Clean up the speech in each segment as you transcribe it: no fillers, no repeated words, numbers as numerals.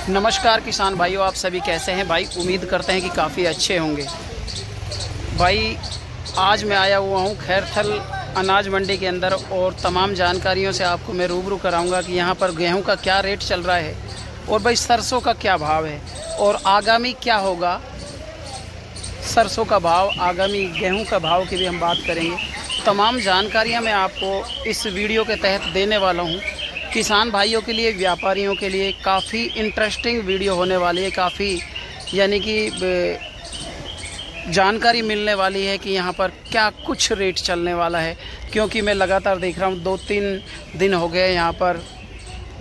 नमस्कार किसान भाइयों, आप सभी कैसे हैं भाई। उम्मीद करते हैं कि काफ़ी अच्छे होंगे भाई। आज मैं आया हुआ हूं खैरथल अनाज मंडी के अंदर और तमाम जानकारियों से आपको मैं रूबरू कराऊंगा कि यहां पर गेहूं का क्या रेट चल रहा है और भाई सरसों का क्या भाव है और आगामी क्या होगा। सरसों का भाव, आगामी गेहूं का भाव की भी हम बात करेंगे। तमाम जानकारियां मैं आपको इस वीडियो के तहत देने वाला हूं। किसान भाइयों के लिए, व्यापारियों के लिए काफ़ी इंटरेस्टिंग वीडियो होने वाली है। काफ़ी यानी कि जानकारी मिलने वाली है कि यहाँ पर क्या कुछ रेट चलने वाला है, क्योंकि मैं लगातार देख रहा हूँ 2-3 दिन हो गए यहाँ पर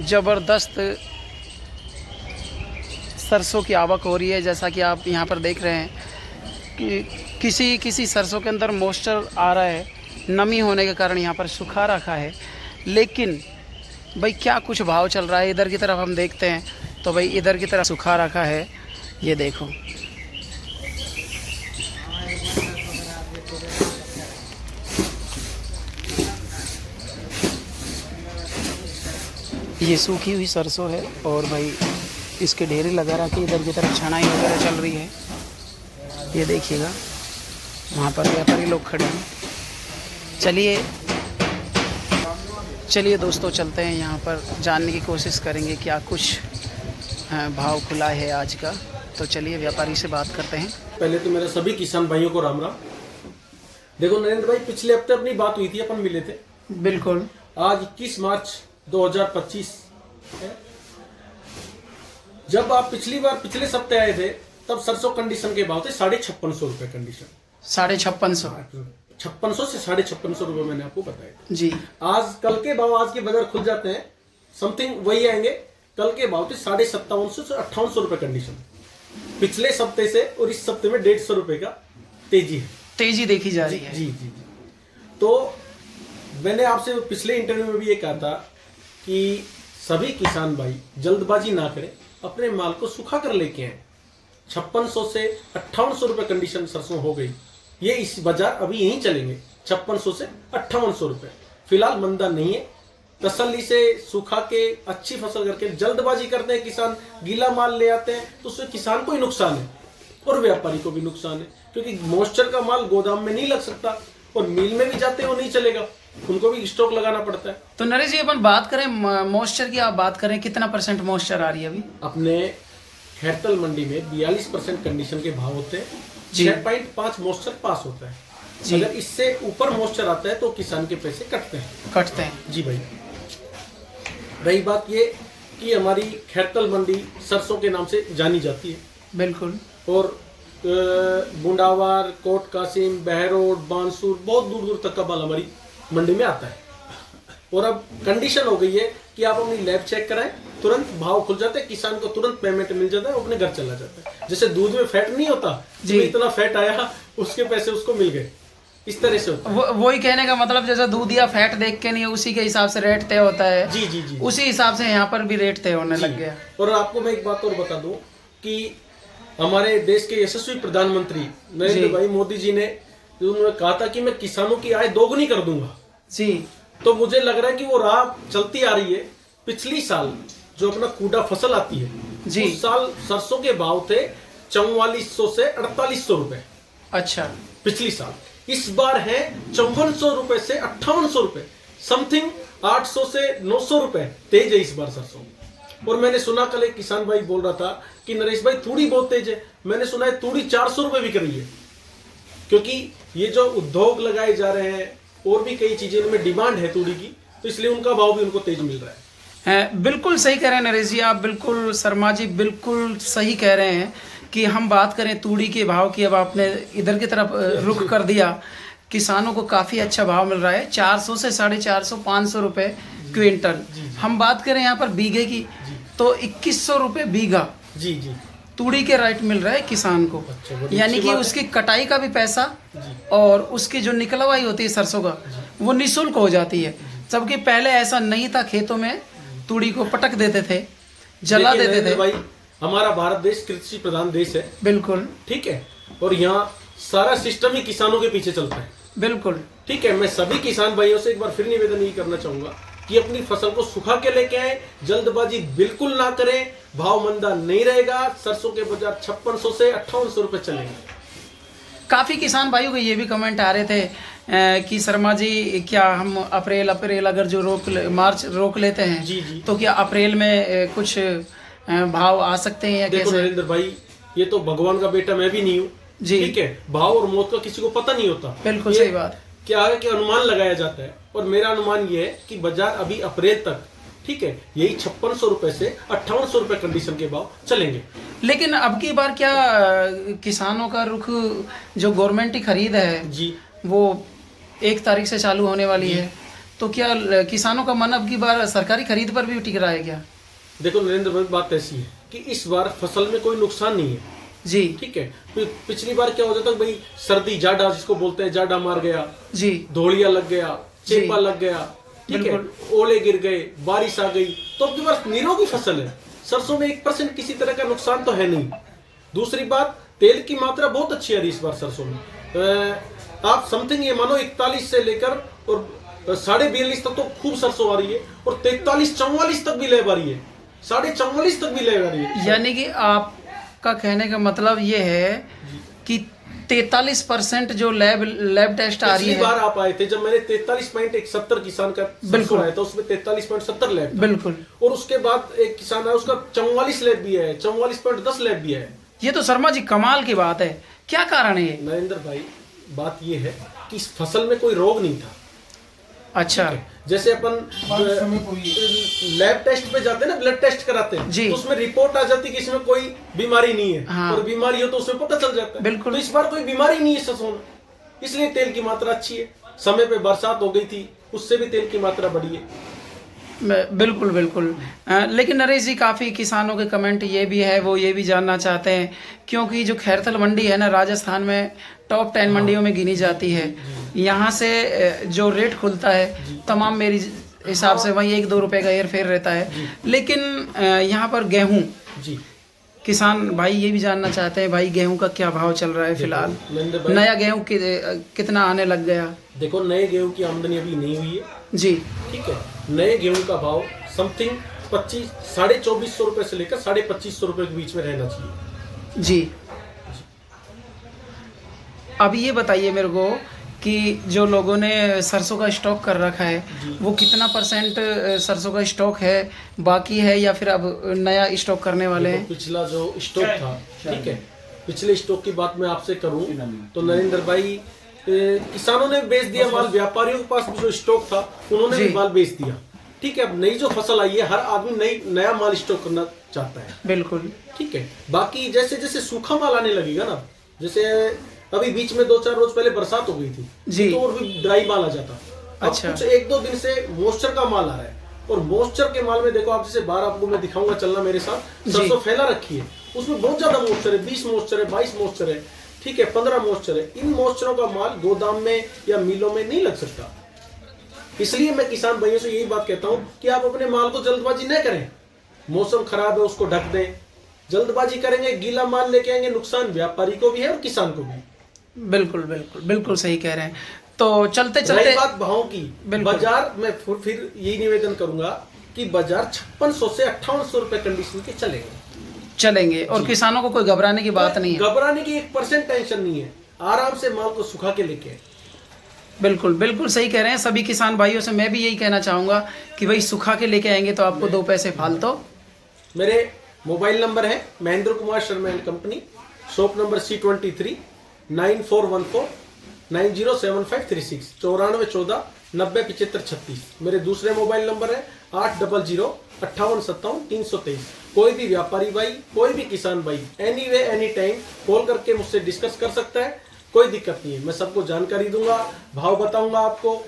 ज़बरदस्त सरसों की आवक हो रही है। जैसा कि आप यहाँ पर देख रहे हैं कि किसी सरसों के अंदर मॉइस्चर आ रहा है, नमी होने के कारण यहाँ पर सुखा रखा है। लेकिन भाई क्या कुछ भाव चल रहा है, इधर की तरफ हम देखते हैं तो भाई इधर की तरफ सुखा रखा है। ये देखो, ये सूखी हुई सरसों है और भाई इसके ढेरे लगा रखी। इधर की तरफ छनाई वगैरह चल रही है। ये देखिएगा, वहाँ पर व्यापारी लोग खड़े हैं। चलिए दोस्तों, चलते हैं यहाँ पर, जानने की कोशिश करेंगे क्या कुछ भाव खुला है आज का। तो चलिए व्यापारी से बात करते हैं। पहले तो मेरे सभी किसान भाइयों को राम राम। देखो नरेंद्र भाई, पिछले हफ्ते अपनी बात हुई थी, अपन मिले थे। बिल्कुल। आज 21 मार्च 2025 है। जब आप पिछले सप्ताह आए थे तब सरसों कंडीशन के भाव थे 5650 रुपए कंडीशन। 5650 5600 से 5650 रुपए मैंने आपको बताया जी। आज कल के भाव, आज के बाजार खुल जाते हैं समथिंग वही आएंगे। कल के भाव थे 5750 से 5800 रुपए कंडीशन। पिछले सप्ते से और इस सप्ते में 150 रुपए का तेजी देखी जा रही है। जी। तो मैंने आपसे पिछले इंटरव्यू में भी ये कहा था कि सभी किसान भाई जल्दबाजी ना करें, अपने माल को सुखा कर लेके आए। 5600 से 5800 रुपए कंडीशन सरसों हो गई। ये इस बाजार अभी यहीं चलेंगे 5600 से 5800 रुपए। फिलहाल मंदा नहीं है। तसल्ली से सुखा के अच्छी फसल करके, जल्दबाजी करते हैं किसान, गीला माल ले आते हैं तो उससे किसान को ही नुकसान है और व्यापारी को भी नुकसान है, क्योंकि मॉइस्चर का माल गोदाम में नहीं लग सकता और मिल में भी जाते वो नहीं चलेगा, उनको भी स्टॉक लगाना पड़ता है। तो नरेश जी, अपन बात करें मॉइस्चर की, आप बात करें कितना % मॉइस्चर आ रही है अभी अपने खैरथल मंडी में 42% कंडीशन के भाव होते हैं। 6.5 मॉइस्चर पास होता है। अगर इससे ऊपर मॉइस्चर आता है तो किसान के पैसे कटते हैं जी भाई। रही बात ये कि हमारी खैरथल मंडी सरसों के नाम से जानी जाती है। बिल्कुल। और बुंडावर, कोट कासिम, बहरोड, बांसुर, बहुत दूर दूर तक का माल हमारी मंडी में आता है। और अब कंडीशन हो गई है कि आप अपनी लैब चेक कराएं, तुरंत भाव खुल जाते हैं, किसान को तुरंत पेमेंट मिल जाता है, अपने घर चला जाता है। जैसे दूध में फैट नहीं होता जी, इतना फैट आया उसके पैसे उसको मिल गए, इस तरह से होता है। वही कहने का मतलब, जैसे दूध या फैट देख के नहीं, उसी के हिसाब से रेट तय होता है। जी। उसी हिसाब से यहाँ पर भी रेट तय होने लग गया। और आपको मैं एक बात और बता दूं कि हमारे देश के यशस्वी प्रधानमंत्री नरेंद्र भाई मोदी जी ने उन्होंने कहा था कि मैं किसानों की आय दोगुनी कर दूंगा जी। तो मुझे लग रहा है कि वो राह चलती आ रही है। पिछली साल जो अपना कूड़ा फसल आती है जी, उस साल सरसों के भाव थे 4400 से 4800 रुपए। अच्छा। पिछली साल। इस बार है 5400 रुपए से 5800 रुपए, समथिंग 800 से 900 रुपए तेज है इस बार सरसों। और मैंने सुना कल एक किसान भाई बोल रहा था कि नरेश भाई तूड़ी बहुत तेज है। मैंने सुना है तूड़ी 400 रुपए बिक रही है, क्योंकि ये जो उद्योग लगाए जा रहे हैं और भी कई चीजें में डिमांड है तूड़ी की, तो इसलिए उनका भाव भी उनको तेज मिल रहा है। बिल्कुल सही कह रहे हैं नरेश जी, आप बिल्कुल, शर्मा जी बिल्कुल सही कह रहे हैं कि हम बात करें तूड़ी के भाव की। अब आपने इधर की तरफ रुख कर दिया, किसानों को काफ़ी अच्छा भाव मिल रहा है, 400 से 450, 500 रुपये क्विंटल। हम बात करें यहाँ पर बीघे की तो 2100 रुपये बीघा जी तूड़ी के रेट मिल रहा है किसान को। यानी कि उसकी कटाई का भी पैसा और उसकी जो निकलवाई होती है सरसों का, वो निःशुल्क हो जाती है। जबकि पहले ऐसा नहीं था, खेतों में तूड़ी को पटक देते थे, जला देते थे। भाई हमारा भारत देश कृषि प्रधान देश है। बिल्कुल ठीक है। और यहाँ सारा सिस्टम ही किसानों के पीछे चलता है। बिल्कुल ठीक है। मैं सभी किसान भाइयों से एक बार फिर निवेदन ये करना चाहूंगा कि अपनी फसल को सुखा के लेके आए, जल्दबाजी बिल्कुल ना करें। भाव मंदा नहीं रहेगा, सरसों के बाजार 5600 से 5800 रुपए चलेंगे। काफ़ी किसान भाइयों के ये भी कमेंट आ रहे थे कि शर्मा जी क्या हम अप्रैल अगर जो मार्च रोक लेते हैं जी जी, तो क्या अप्रैल में कुछ भाव आ सकते हैं या देखो कैसे? नरेंद्र भाई, ये तो भगवान का बेटा मैं भी नहीं हूँ जी, ठीक है। भाव और मौत का किसी को पता नहीं होता, बिल्कुल सही बात। क्या है कि अनुमान लगाया जाता है, और मेरा अनुमान ये है कि बाजार अभी अप्रैल तक ठीक है यही 5600 रुपए से 5800 रुपए कंडीशन के भाव चलेंगे। लेकिन अब की बार क्या किसानों का रुख, जो गवर्नमेंट की खरीद है जी, वो 1 तारीख से चालू होने वाली है, तो क्या किसानों का मन अब की बार सरकारी खरीद पर भी टिक रहा है क्या? देखो नरेंद्र भाई, बात ऐसी है कि इस बार फसल में कोई नुकसान नहीं है जी, ठीक है। पिछली बार क्या हो जाता भाई, सर्दी जाड़ा जिसको बोलते हैं, जाड़ा मार गया जी, धोलिया लग गया, चेपा लग गया ठीक है, ओले गिर गए, बारिश आ गई, तो अब की बार निरोगी फसल है। सरसों में 1% किसी तरह का नुकसान तो है नहीं। दूसरी बात, तेल की मात्रा बहुत अच्छी आ रही है इस बार सरसों में। आप समथिंग ये मानो 41 से लेकर और 42.5 तक तो खूब सरसों आ रही है, और 43-44 तक भी ले आ रही है, 44.5 तक भी ले आ रही है। यानी कि आपका कहने का मतलब ये है कि 43% जो लैब टेस्ट आ रही है। पिछली बार आप आए थे जब मैंने 43.71 किसान का सरसों आया था, उसमें 43.70 लैब था। बिल्कुल। और उसके बाद एक किसान आया, उसका 44 लैब भी है, 44.10 लैब भी है। ये तो शर्मा जी कमाल की बात है, क्या कारण है ये? नरेंद्र भाई, बात ये है कि इस फसल में कोई रोग नहीं था। अच्छा, जैसे अपन लैब टेस्ट पे जाते हैं ना, ब्लड टेस्ट कराते हैं जी, तो उसमें रिपोर्ट आ जाती है कि इसमें कोई बीमारी नहीं है। हाँ, और बीमारी हो तो उसमें पता चल जाता है। बिल्कुल। तो इस बार कोई बीमारी नहीं है सरसों में, इसलिए तेल की मात्रा अच्छी है। समय पे बरसात हो गई थी, उससे भी तेल की मात्रा बढ़ी है। बिल्कुल बिल्कुल। लेकिन नरेश जी, काफ़ी किसानों के कमेंट ये भी है, वो ये भी जानना चाहते हैं, क्योंकि जो खैरथल मंडी है ना, राजस्थान में टॉप 10 मंडियों में गिनी जाती है। यहाँ से जो रेट खुलता है तमाम मेरी हिसाब से वही 1-2 रुपए का हेर फेर रहता है। लेकिन यहाँ पर गेहूँ, जी, किसान भाई ये भी जानना चाहते हैं, भाई गेहूं का क्या भाव चल रहा है फिलहाल? नया गेहूं कितना आने लग गया? देखो, नए गेहूं की आमदनी अभी नहीं हुई है जी, ठीक है। नए गेहूं का भाव समथिंग 24,500 रुपए से लेकर 25,500 रुपए के बीच में रहना चाहिए। जी, अब ये बताइए मेरे को कि जो लोगों ने सरसों का स्टॉक कर रखा है, वो कितना % सरसों का स्टॉक है, बाकी है, या फिर अब नया स्टॉक करने वाले हैं? पिछला जो स्टॉक था ठीक है, पिछले स्टॉक की बात मैं आपसे करूं तो नरेंद्र भाई, किसानों ने बेच दिया माल, व्यापारियों के पास जो स्टॉक था उन्होंने भी माल बेच दिया ठीक है। अब नई जो फसल आई है, हर आदमी नया माल स्टॉक करना चाहता है। बिल्कुल ठीक है। बाकी जैसे जैसे सूखा माल आने लगेगा ना, जैसे अभी बीच में 2-4 रोज पहले बरसात हो गई थी जी, तो और भी ड्राई माल आ जाता। अच्छा, कुछ 1-2 दिन से मॉइस्चर का माल आ रहा है, और मॉइस्चर के माल में देखो आप, जैसे बाहर आपको मैं दिखाऊंगा, चलना मेरे साथ, सरसों फैला रखी है, उसमें बहुत ज्यादा मॉइस्चर है, 20 मॉइस्चर है, 22 मॉइस्चर है ठीक है, 15 मॉइस्चर है। इन मॉइस्चरों का माल गोदाम में या मिलों में नहीं लग सकता। इसलिए मैं किसान भाइयों से यही बात कहता हूँ कि आप अपने माल को जल्दबाजी न करें। मौसम खराब है, उसको ढक दें। जल्दबाजी करेंगे, गीला माल लेके आएंगे, नुकसान व्यापारी को भी है और किसान को भी। बिल्कुल बिल्कुल बिल्कुल सही कह रहे हैं। तो चलते चलते बात भाव की, बाजार में फिर यही निवेदन करूंगा कि बाजार 5600 से 5800 रुपए कंडीशन के चलेंगे, और किसानों को कोई घबराने की बात नहीं है। घबराने की 1% टेंशन नहीं है, आराम से माल को सुखा के लेके। बिल्कुल बिल्कुल सही कह रहे हैं। सभी किसान भाइयों से मैं भी यही कहना चाहूंगा कि भाई सुखा के लेके आएंगे तो आपको 2 पैसे फालतू। मेरे मोबाइल नंबर है Mahendra Kumar Sharma and company, shop number C23 9414 907536 9414 907536। मेरे दूसरे मोबाइल नंबर है 800 5857 323। कोई भी व्यापारी भाई, कोई भी किसान भाई any way any time call करके मुझसे डिस्कस कर सकता है, कोई दिक्कत नहीं है। मैं सबको जानकारी दूंगा, भाव बताऊंगा आपको,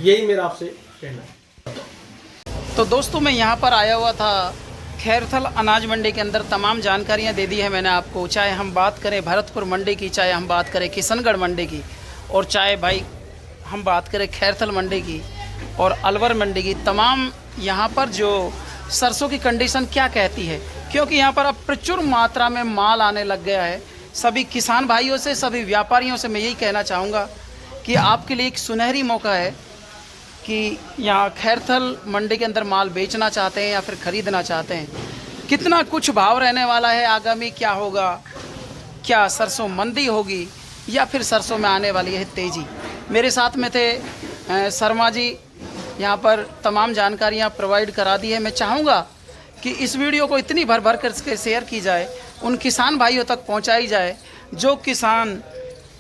यही मेरा आपसे कहना है। तो दोस्तों, मैं यहाँ पर आया हुआ था खैरथल अनाज मंडी के अंदर। तमाम जानकारियाँ दे दी है मैंने आपको, चाहे हम बात करें भरतपुर मंडी की, चाहे हम बात करें किशनगढ़ मंडी की, और चाहे भाई हम बात करें खैरथल मंडी की और अलवर मंडी की। तमाम यहाँ पर जो सरसों की कंडीशन क्या कहती है, क्योंकि यहाँ पर अब प्रचुर मात्रा में माल आने लग गया है। सभी किसान भाइयों से, सभी व्यापारियों से मैं यही कहना चाहूँगा कि आपके लिए एक सुनहरी मौका है कि यहाँ खैरथल मंडी के अंदर माल बेचना चाहते हैं या फिर ख़रीदना चाहते हैं, कितना कुछ भाव रहने वाला है, आगामी क्या होगा, क्या सरसों मंदी होगी या फिर सरसों में आने वाली है तेज़ी। मेरे साथ में थे शर्मा जी, यहाँ पर तमाम जानकारियाँ प्रोवाइड करा दी है। मैं चाहूँगा कि इस वीडियो को इतनी भर कर के शेयर की जाए, उन किसान भाइयों तक पहुँचाई जाए जो किसान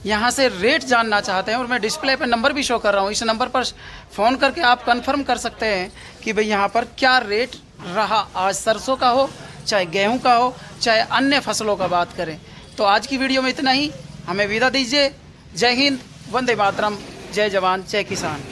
यहाँ से रेट जानना चाहते हैं। और मैं डिस्प्ले पर नंबर भी शो कर रहा हूँ, इस नंबर पर फ़ोन करके आप कंफर्म कर सकते हैं कि भाई यहाँ पर क्या रेट रहा, आज सरसों का हो, चाहे गेहूँ का हो, चाहे अन्य फसलों का बात करें। तो आज की वीडियो में इतना ही, हमें विदा दीजिए। जय हिंद, वंदे मातरम, जय जवान, जय किसान।